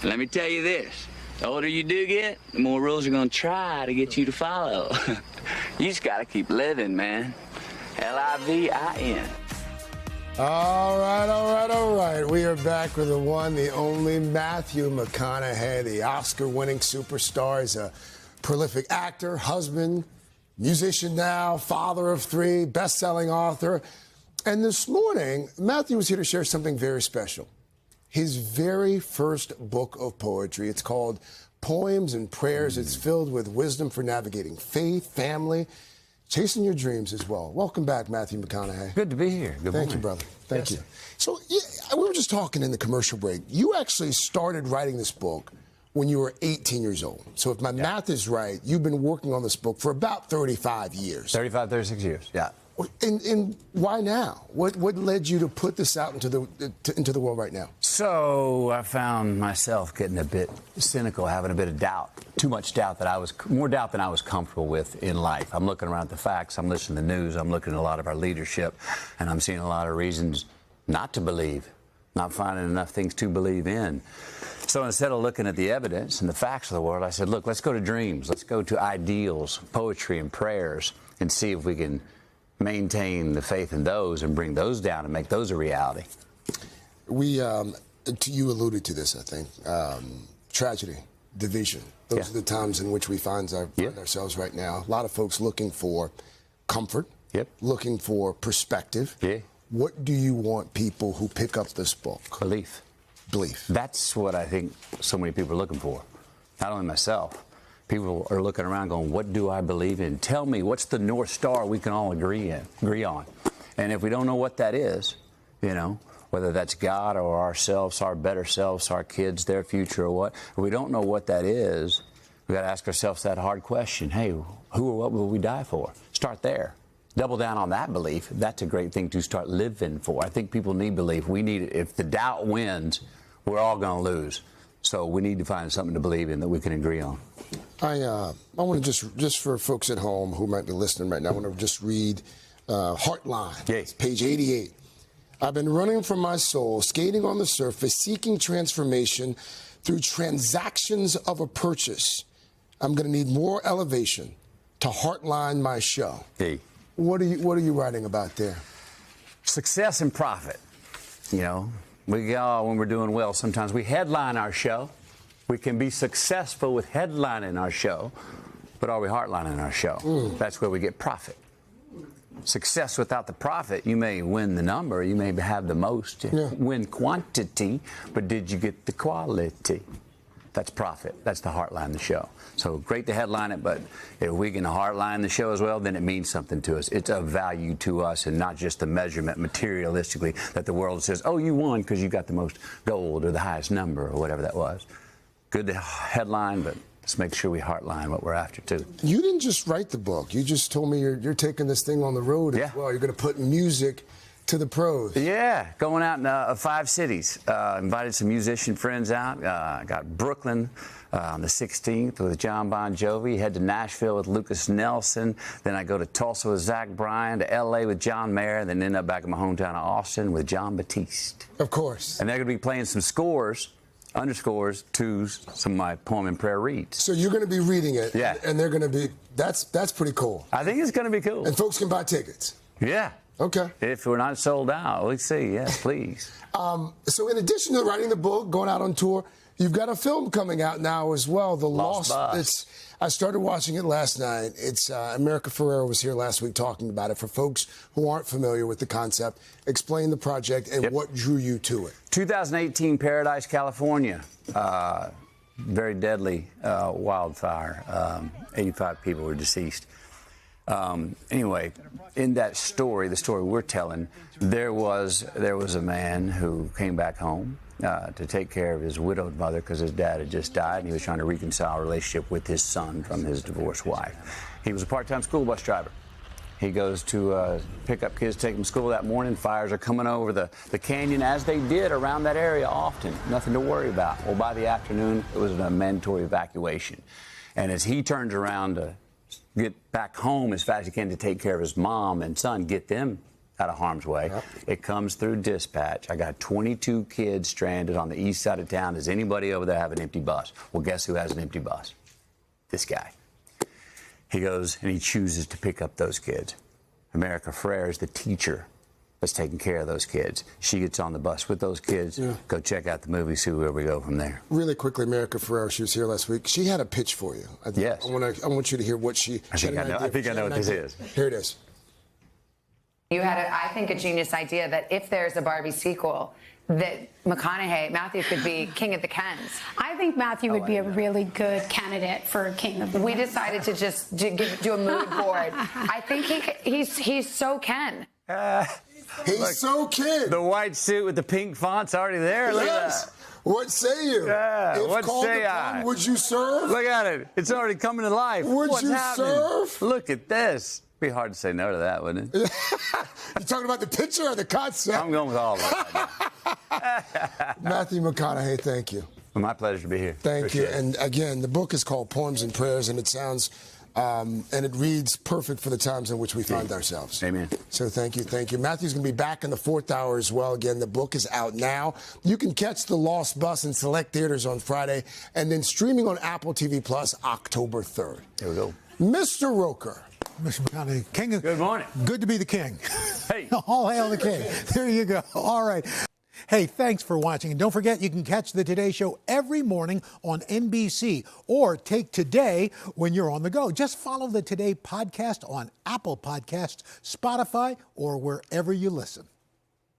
Let me tell you this. The older you do get, the more rules are going to try to get you to follow. You just got to keep living, man. L-I-V-I-N. All right. We are back with the one, the only Matthew McConaughey, the Oscar-winning superstar. He's a prolific actor, husband, musician now, father of 3, best-selling author. And this morning, Matthew was here to share something very special. His very first book of poetry. It's called Poems and Prayers. It's filled with wisdom for navigating faith, family, chasing your dreams as well. Welcome back, Matthew McConaughey. Good to be here. Good morning. Thank you, brother. Thank you. So, we were just talking in the commercial break. You actually started writing this book when you were 18 years old. So if my math is right, you've been working on this book for about 35 years. 36 years, yeah. And why now? What led you to put this out into the world right now? So I found myself getting a bit cynical, having a bit of doubt, too much doubt more doubt than I was comfortable with in life. I'm looking around at the facts, I'm listening to the news, I'm looking at a lot of our leadership, and I'm seeing a lot of reasons not to believe, not finding enough things to believe in. So instead of looking at the evidence and the facts of the world, I said, look, let's go to dreams, let's go to ideals, poetry and prayers, and see if we can maintain the faith in those and bring those down and make those a reality. You alluded to this, I think. Tragedy, division. Those are the times in which we find ourselves right now. A lot of folks looking for comfort, looking for perspective. What do you want people who pick up this book? Belief. That's what I think so many people are looking for. Not only myself. People are looking around going, what do I believe in? Tell me, what's the North Star we can all agree on? And if we don't know what that is, whether that's God or ourselves, our better selves, our kids, their future or what, if we don't know what that is, we got to ask ourselves that hard question. Hey, who or what will we die for? Start there. Double down on that belief. That's a great thing to start living for. I think people need belief. We need it. If the doubt wins, we're all going to lose. So we need to find something to believe in that we can agree on. I want to just for folks at home who might be listening right now, I want to just read Heartline. It's page 88. I've been running from my soul, skating on the surface, seeking transformation through transactions of a purchase. I'm going to need more elevation to heartline my show. What are you writing about there? Success and profit. We all, when we're doing well, sometimes we headline our show. We can be successful with headlining our show, but are we heartlining our show? That's where we get profit. Success without the profit, you may win the number, you may have the most, win quantity, but did you get the quality? That's profit. That's the heartline the show. So great to headline it, but if we can heartline the show as well, then it means something to us. It's of value to us and not just the measurement materialistically that the world says, oh, you won because you got the most gold or the highest number or whatever that was. Good to headline, but let's make sure we heartline what we're after, too. You didn't just write the book. You just told me you're taking this thing on the road as well. You're going to put music to the pros. Yeah, going out in 5 cities. Invited some musician friends out. Got Brooklyn on the 16th with John Bon Jovi. Head to Nashville with Lucas Nelson. Then I go to Tulsa with Zach Bryan, to L.A. with John Mayer, and then end up back in my hometown of Austin with John Batiste. Of course. And they're going to be playing some underscores to some of my poem and prayer reads. So you're going to be reading it, and they're going to be, that's pretty cool. I think it's going to be cool. And folks can buy tickets. Yeah. Okay. If we're not sold out, let's see. Yes, please. So in addition to writing the book, going out on tour, you've got a film coming out now as well, The Lost Bus. I started watching it last night. It's America Ferrera was here last week talking about it. For folks who aren't familiar with the concept, explain the project and what drew you to it. 2018, Paradise, California. Very deadly wildfire. 85 people were deceased. Anyway, in that story, the story we're telling, there was a man who came back home to take care of his widowed mother because his dad had just died, and he was trying to reconcile a relationship with his son from his divorced wife. He was a part-time school bus driver. He goes to pick up kids, take them to school that morning. Fires are coming over the canyon, as they did around that area often. Nothing to worry about. Well, by the afternoon, it was a mandatory evacuation. And as he turns around to get back home as fast as he can to take care of his mom and son, get them out of harm's way. Yep. It comes through dispatch. I got 22 kids stranded on the east side of town. Does anybody over there have an empty bus? Well, guess who has an empty bus? This guy. He goes and he chooses to pick up those kids. America Ferrera is the teacher that's taking care of those kids. She gets on the bus with those kids, go check out the movie, see where we go from there. Really quickly, America Ferrera, she was here last week. She had a pitch for you. Yes. I want you to hear what she I think I know what this is. Here it is. You had, I think, a genius idea that if there's a Barbie sequel, that Matthew could be King of the Kens. I think Matthew would be a really good candidate for King of the Kens. We decided to just do a mood board. I think he's so Ken. He's so Ken. The white suit with the pink font's already there. Look at that. What say you? If what called say upon, I? would you serve? Look at it. It's already coming to life. Would you serve? Look at this. Be hard to say no to that, wouldn't it? You talking about the picture or the concept? I'm going with all of it. Matthew McConaughey, thank you. Well, my pleasure to be here. Thank you. Appreciate it. And again, the book is called Poems and Prayers, and it sounds and it reads perfect for the times in which we find ourselves. Amen. So thank you, thank you. Matthew's going to be back in the fourth hour as well. Again, the book is out now. You can catch The Lost Bus in select theaters on Friday, and then streaming on Apple TV Plus October 3rd. Here we go. Mr. Roker. Mr. McConaughey, king of... Good morning. Good to be the king. Hey. All hail the king. There you go. All right. Hey, thanks for watching. And don't forget, you can catch the Today Show every morning on NBC or take Today when you're on the go. Just follow the Today podcast on Apple Podcasts, Spotify, or wherever you listen.